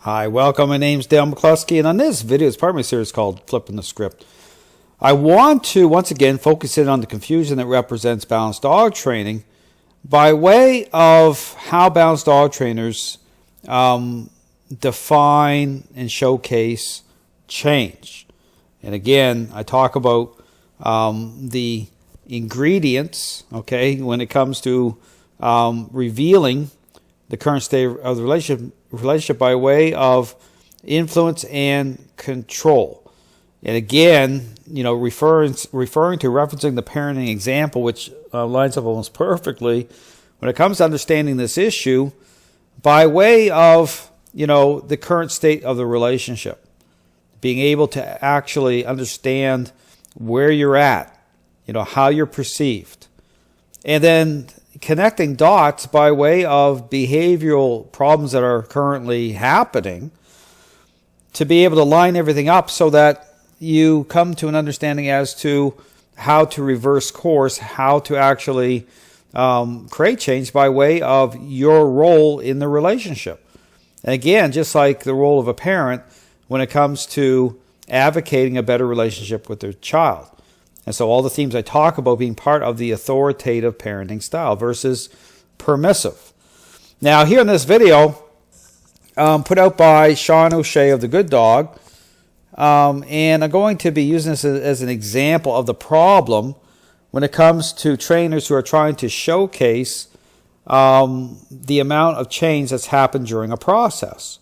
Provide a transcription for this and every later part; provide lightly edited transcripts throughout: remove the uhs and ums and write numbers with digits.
Hi, welcome. My name's Dale McCluskey, and on this video, it's part of my series called Flipping the Script. I want to, once again, focus in on the confusion that represents balanced dog training by way of how balanced dog trainers define and showcase change. And again, I talk about the ingredients, okay, when it comes to revealing the current state of the relationship by way of influence and control. And again, referring to referencing the parenting example, which lines up almost perfectly when it comes to understanding this issue by way of, the current state of the relationship. Being able to actually understand where you're at, how you're perceived. And then connecting dots by way of behavioral problems that are currently happening to be able to line everything up so that you come to an understanding as to how to reverse course, how to actually create change by way of your role in the relationship. And again, just like the role of a parent when it comes to advocating a better relationship with their child. And so all the themes I talk about being part of the authoritative parenting style versus permissive. Now, here in this video, put out by Sean O'Shea of The Good Dog, and I'm going to be using this as an example of the problem when it comes to trainers who are trying to showcase the amount of change that's happened during a process.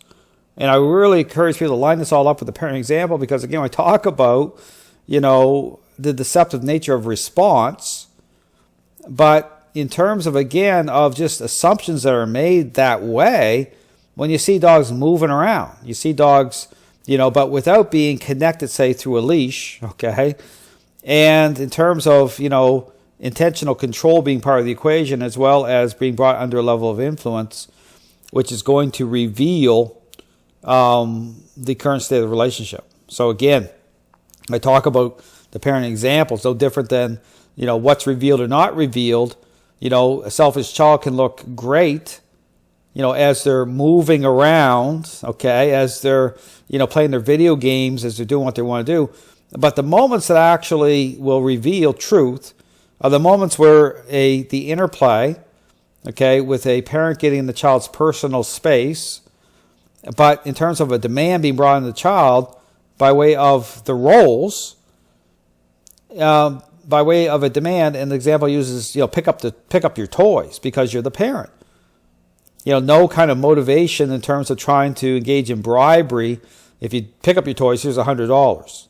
And I really encourage people to line this all up with the parenting example because, again, I talk about, the deceptive nature of response, but in terms of, again, of just assumptions that are made that way, when you see dogs moving around, you see dogs, but without being connected, say, through a leash, okay, and in terms of, intentional control being part of the equation as well as being brought under a level of influence, which is going to reveal the current state of the relationship. So again, I talk about the parenting example is no different than, what's revealed or not revealed. A selfish child can look great, as they're moving around, okay, as they're, playing their video games, as they're doing what they want to do. But the moments that actually will reveal truth are the moments where the interplay, okay, with a parent getting in the child's personal space, but in terms of a demand being brought on the child by way of the roles, by way of a demand, and the example uses, pick up your toys because you're the parent. No kind of motivation in terms of trying to engage in bribery. If you pick up your toys, here's $100.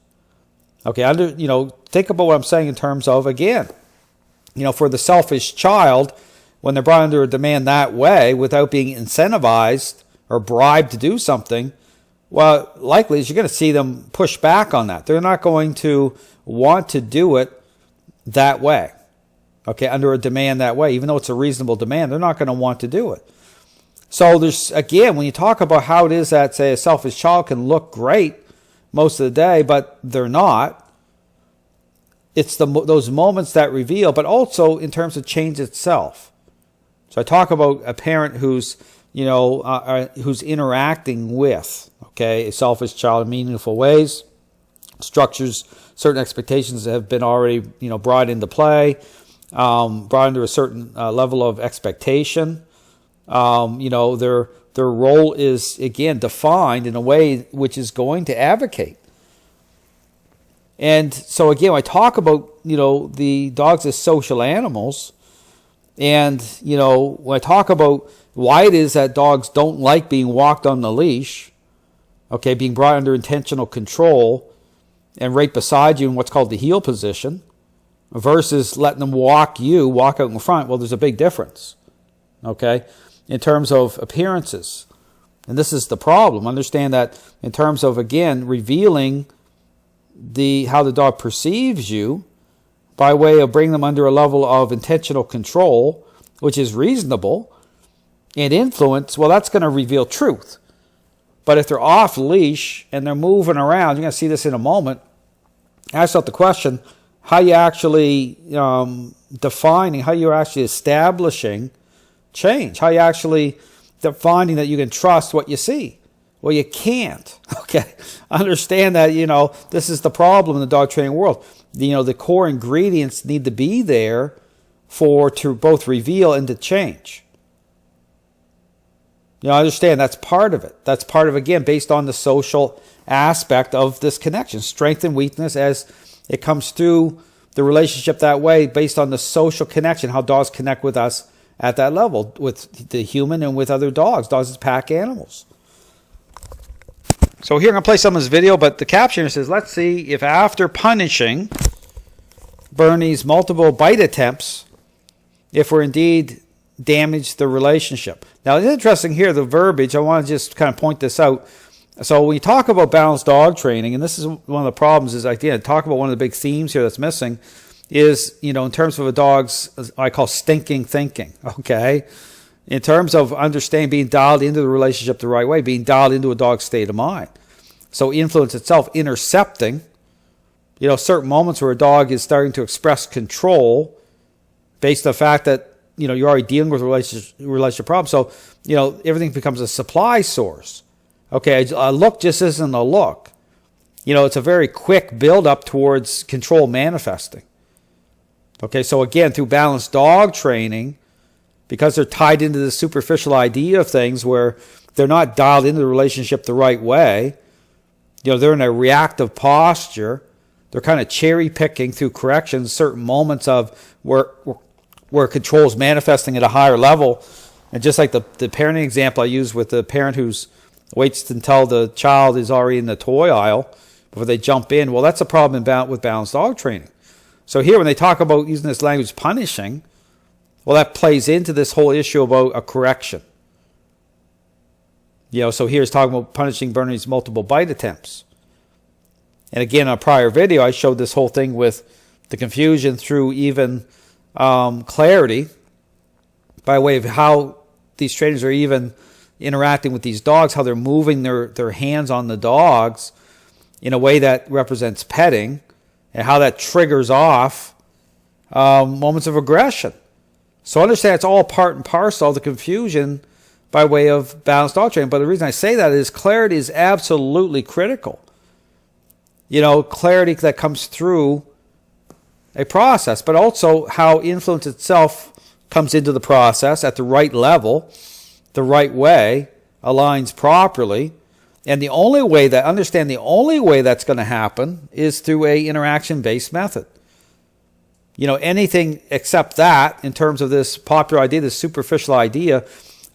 Okay, think about what I'm saying in terms of, again, for the selfish child, when they're brought under a demand that way without being incentivized or bribed to do something, well, likely is you're going to see them push back on that. They're not going to want to do it that way, okay, under a demand that way. Even though it's a reasonable demand, they're not going to want to do it. So there's, again, when you talk about how it is that, say, a selfish child can look great most of the day, but they're not, it's those moments that reveal, but also in terms of change itself. So I talk about a parent who's who's interacting with, okay, a selfish child in meaningful ways, structures certain expectations that have been already, brought into play, brought into a certain level of expectation. Their role is, again, defined in a way which is going to advocate. And so, again, I talk about, the dogs as social animals. And, when I talk about why it is that dogs don't like being walked on the leash, okay, being brought under intentional control and right beside you in what's called the heel position versus letting them walk out in front, well, there's a big difference, okay, in terms of appearances. And this is the problem. Understand that in terms of, again, revealing how the dog perceives you by way of bringing them under a level of intentional control, which is reasonable, and influence, well, that's going to reveal truth. But if they're off leash and they're moving around, you're going to see this in a moment, ask yourself the question, how you actually defining, how you're actually establishing change, how you actually defining that you can trust what you see. Well, you can't. Okay, understand that, this is the problem in the dog training world. The core ingredients need to be there to both reveal and to change. Understand that's part of it. That's part of, again, based on the social aspect of this connection, strength and weakness as it comes through the relationship that way, based on the social connection, how dogs connect with us at that level, with the human and with other dogs. Dogs as pack animals. So here I'm going to play some of this video, but the caption says, let's see if after punishing Bernie's multiple bite attempts, if we're indeed damaged the relationship. Now, it's interesting here, the verbiage. I want to just kind of point this out. So when you talk about balanced dog training, and this is one of the problems, is again, talk about one of the big themes here that's missing, is, in terms of a dog's, I call stinking thinking, okay? In terms of understanding, being dialed into the relationship the right way, being dialed into a dog's state of mind. So influence itself, intercepting, certain moments where a dog is starting to express control based on the fact that, you're already dealing with a relationship problem. So, everything becomes a supply source. Okay, a look just isn't a look. It's a very quick build up towards control manifesting. Okay, so again, through balanced dog training, because they're tied into the superficial idea of things where they're not dialed into the relationship the right way, they're in a reactive posture. They're kind of cherry picking through corrections, certain moments of where control is manifesting at a higher level. And just like the parenting example I use with the parent who's waits until the child is already in the toy aisle before they jump in. Well, that's a problem with balanced dog training. So here, when they talk about using this language, punishing, well, that plays into this whole issue about a correction. So here's talking about punishing Bernie's multiple bite attempts. And again, on a prior video, I showed this whole thing with the confusion through even clarity by way of how these trainers are even interacting with these dogs, how they're moving their hands on the dogs in a way that represents petting, and how that triggers off moments of aggression. So understand it's all part and parcel of the confusion by way of balanced dog training. But the reason I say that is clarity is absolutely critical. Clarity that comes through a process, but also how influence itself comes into the process at the right level, the right way, aligns properly. And the only way that's going to happen is through a interaction-based method. Anything except that, in terms of this popular idea, this superficial idea,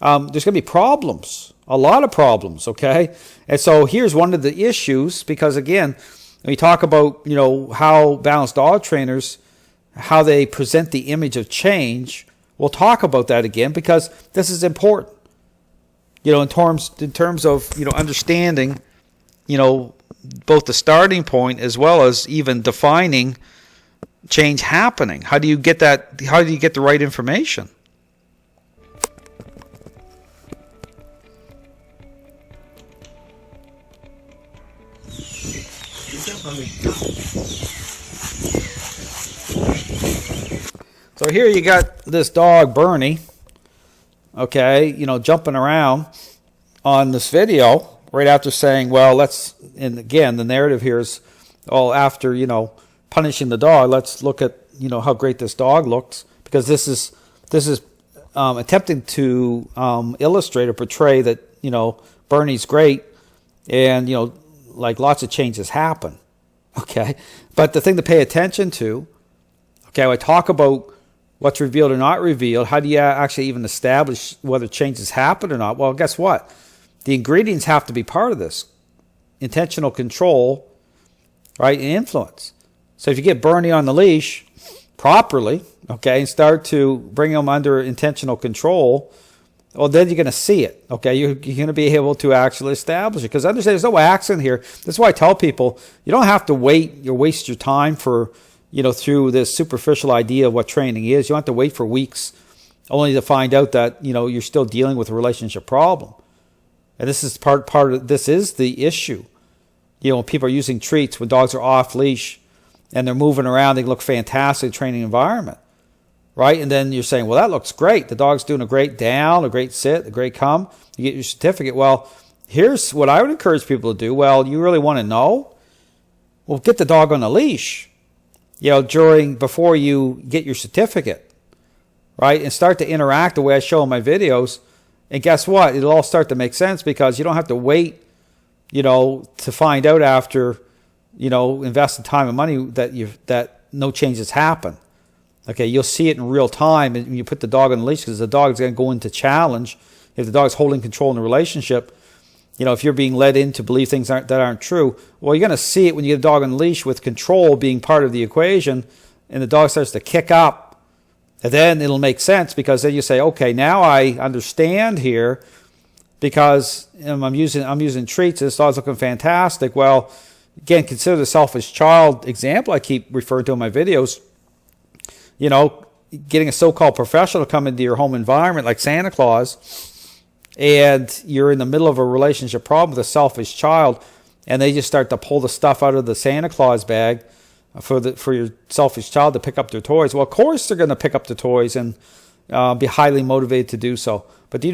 there's going to be problems, a lot of problems, okay? And so here's one of the issues, because again, when we talk about, how balanced dog trainers, how they present the image of change, we'll talk about that again, because this is important. In terms of, understanding, both the starting point as well as even defining change happening. How do you get that? How do you get the right information? So here you got this dog, Bernie, okay, jumping around on this video right after saying, well, and again, the narrative here is, after, punishing the dog, let's look at, how great this dog looks, because this is attempting to illustrate or portray that, Bernie's great, and, like lots of changes happen, okay? But the thing to pay attention to, okay, I talk about what's revealed or not revealed. How do you actually even establish whether changes happen or not? Well, guess what? The ingredients have to be part of this. Intentional control, right, and influence. So if you get Bernie on the leash properly, okay, and start to bring him under intentional control, well, then you're going to see it, okay? You're going to be able to actually establish it. Because understand, there's no accident here. This is why I tell people, you don't have to wait or waste your time for, through this superficial idea of what training is. You don't have to wait for weeks only to find out that, you're still dealing with a relationship problem. And this is part of, this is the issue. When people are using treats, when dogs are off leash and they're moving around, they look fantastic in a training environment, right? And then you're saying, well, that looks great. The dog's doing a great down, a great sit, a great come. You get your certificate. Well, here's what I would encourage people to do. Well, you really want to know? Well, get the dog on a leash, before you get your certificate, right? And start to interact the way I show in my videos. And guess what? It'll all start to make sense because you don't have to wait, to find out after, investing time and money that no changes happen. Okay, you'll see it in real time and you put the dog on the leash because the dog's going to go into challenge. If the dog's holding control in the relationship, if you're being led in to believe things that aren't true, well, you're going to see it when you get a dog on the leash with control being part of the equation, and the dog starts to kick up, and then it'll make sense because then you say, okay, now I understand here because I'm using treats. This dog's looking fantastic. Well, again, consider the selfish child example I keep referring to in my videos. Getting a so-called professional to come into your home environment like Santa Claus, and you're in the middle of a relationship problem with a selfish child, and they just start to pull the stuff out of the Santa Claus bag for your selfish child to pick up their toys. Well, of course they're going to pick up the toys and be highly motivated to do so. But can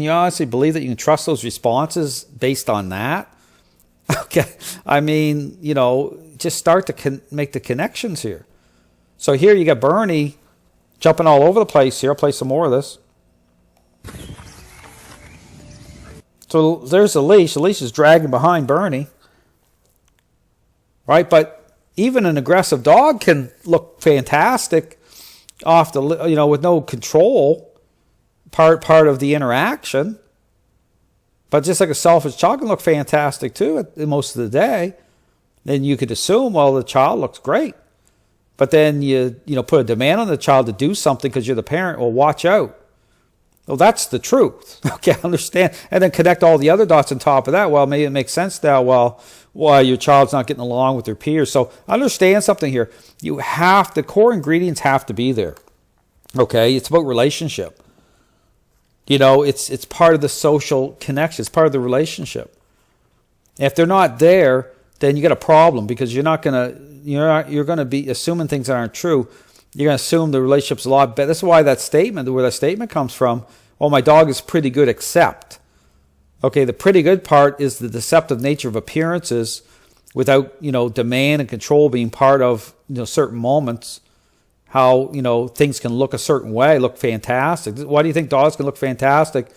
you honestly believe that you can trust those responses based on that? Okay, I mean, just start to make the connections here. So here you got Bernie jumping all over the place here. I'll play some more of this. So there's the leash. The leash is dragging behind Bernie. Right? But even an aggressive dog can look fantastic off the, with no control, part of the interaction. But just like a selfish child can look fantastic too most of the day. Then you could assume, well, the child looks great. But then you put a demand on the child to do something because you're the parent. Well, watch out. Well, that's the truth. Okay, understand. And then connect all the other dots on top of that. Well, maybe it makes sense now. Well, your child's not getting along with their peers. So understand something here. The core ingredients have to be there. Okay, it's about relationship. It's part of the social connection. It's part of the relationship. If they're not there, then you got a problem because you're going to be assuming things that aren't true. You're going to assume the relationship's a lot better. That's why where that statement comes from, well, my dog is pretty good except. Okay, the pretty good part is the deceptive nature of appearances without, demand and control being part of, certain moments. How, things can look a certain way, look fantastic. Why do you think dogs can look fantastic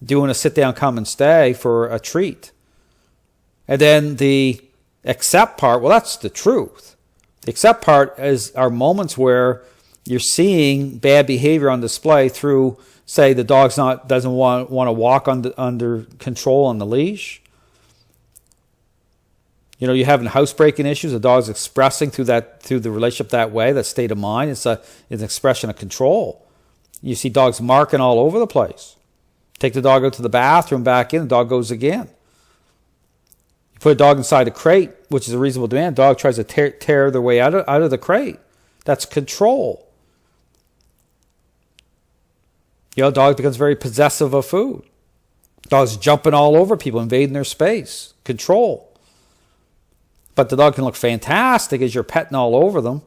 doing a sit down, come and stay for a treat? And then the accept part, well, that's the truth. The accept part are moments where you're seeing bad behavior on display through, say, the dog's doesn't want to walk under control on the leash. You're having housebreaking issues. The dog's expressing through the relationship that way, that state of mind. It's an expression of control. You see dogs marking all over the place. Take the dog out to the bathroom, back in, the dog goes again. Put a dog inside a crate, which is a reasonable demand. Dog tries to tear their way out of the crate. That's control. Dog becomes very possessive of food. Dog's jumping all over people, invading their space. Control. But the dog can look fantastic as you're petting all over them.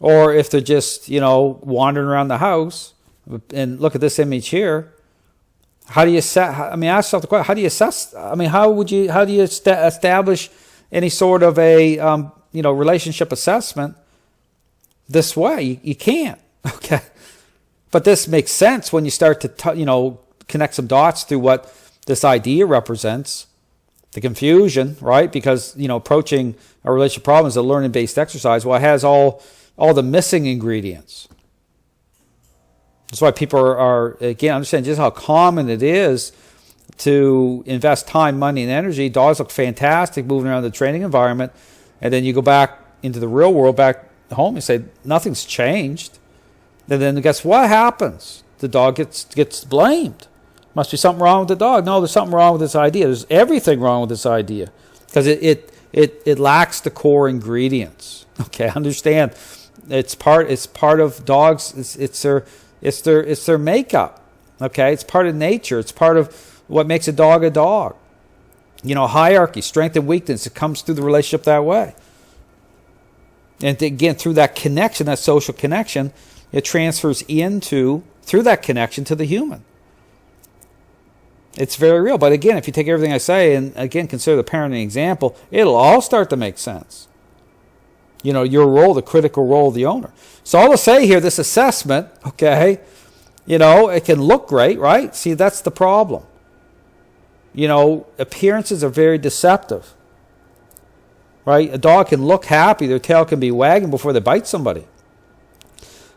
Or if they're just, wandering around the house. And look at this image here. How do you ask yourself the question, how do you assess, how do you establish any sort of a, relationship assessment this way? You can't, okay? But this makes sense when you start to, connect some dots through what this idea represents, the confusion, right? Because, approaching a relationship problem is a learning-based exercise. Well, it has all the missing ingredients. That's why people are again, understand just how common it is to invest time, money, and energy. Dogs look fantastic moving around the training environment. And then you go back into the real world, back home, and say, nothing's changed. And then guess what happens? The dog gets blamed. Must be something wrong with the dog. No, there's something wrong with this idea. There's everything wrong with this idea. Because it lacks the core ingredients. Okay, understand. It's part of dogs. It's their makeup. Okay, it's part of nature. It's part of what makes a dog a dog. Hierarchy, strength and weakness. It comes through the relationship that way. And again, through that connection, that social connection, it transfers through that connection to the human. It's very real. But again, if you take everything I say and again consider the parenting example, it'll all start to make sense. Your role, the critical role of the owner. So all to say here, this assessment, okay, it can look great, right? See, that's the problem. Appearances are very deceptive, right? A dog can look happy, their tail can be wagging before they bite somebody.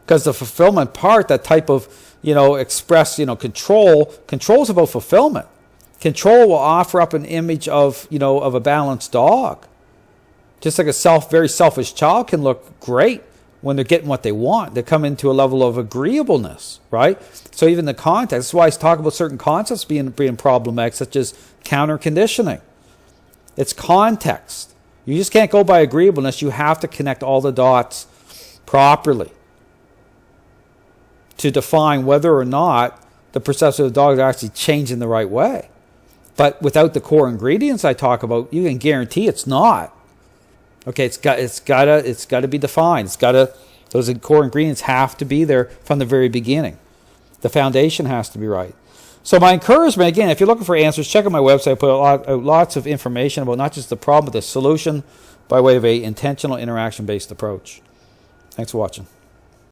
Because the fulfillment part, that type of, express, control is about fulfillment. Control will offer up an image of, of a balanced dog. Just like a very selfish child can look great when they're getting what they want. They come into a level of agreeableness, right? So even the context, that's why I talk about certain concepts being problematic, such as counter conditioning. It's context. You just can't go by agreeableness. You have to connect all the dots properly to define whether or not the perception of the dog is actually changing the right way. But without the core ingredients I talk about, you can guarantee it's not. Okay, it's got to be defined. Those core ingredients have to be there from the very beginning. The foundation has to be right. So my encouragement, again, if you're looking for answers, check out my website. I put out lots of information about not just the problem, but the solution by way of a intentional interaction-based approach. Thanks for watching.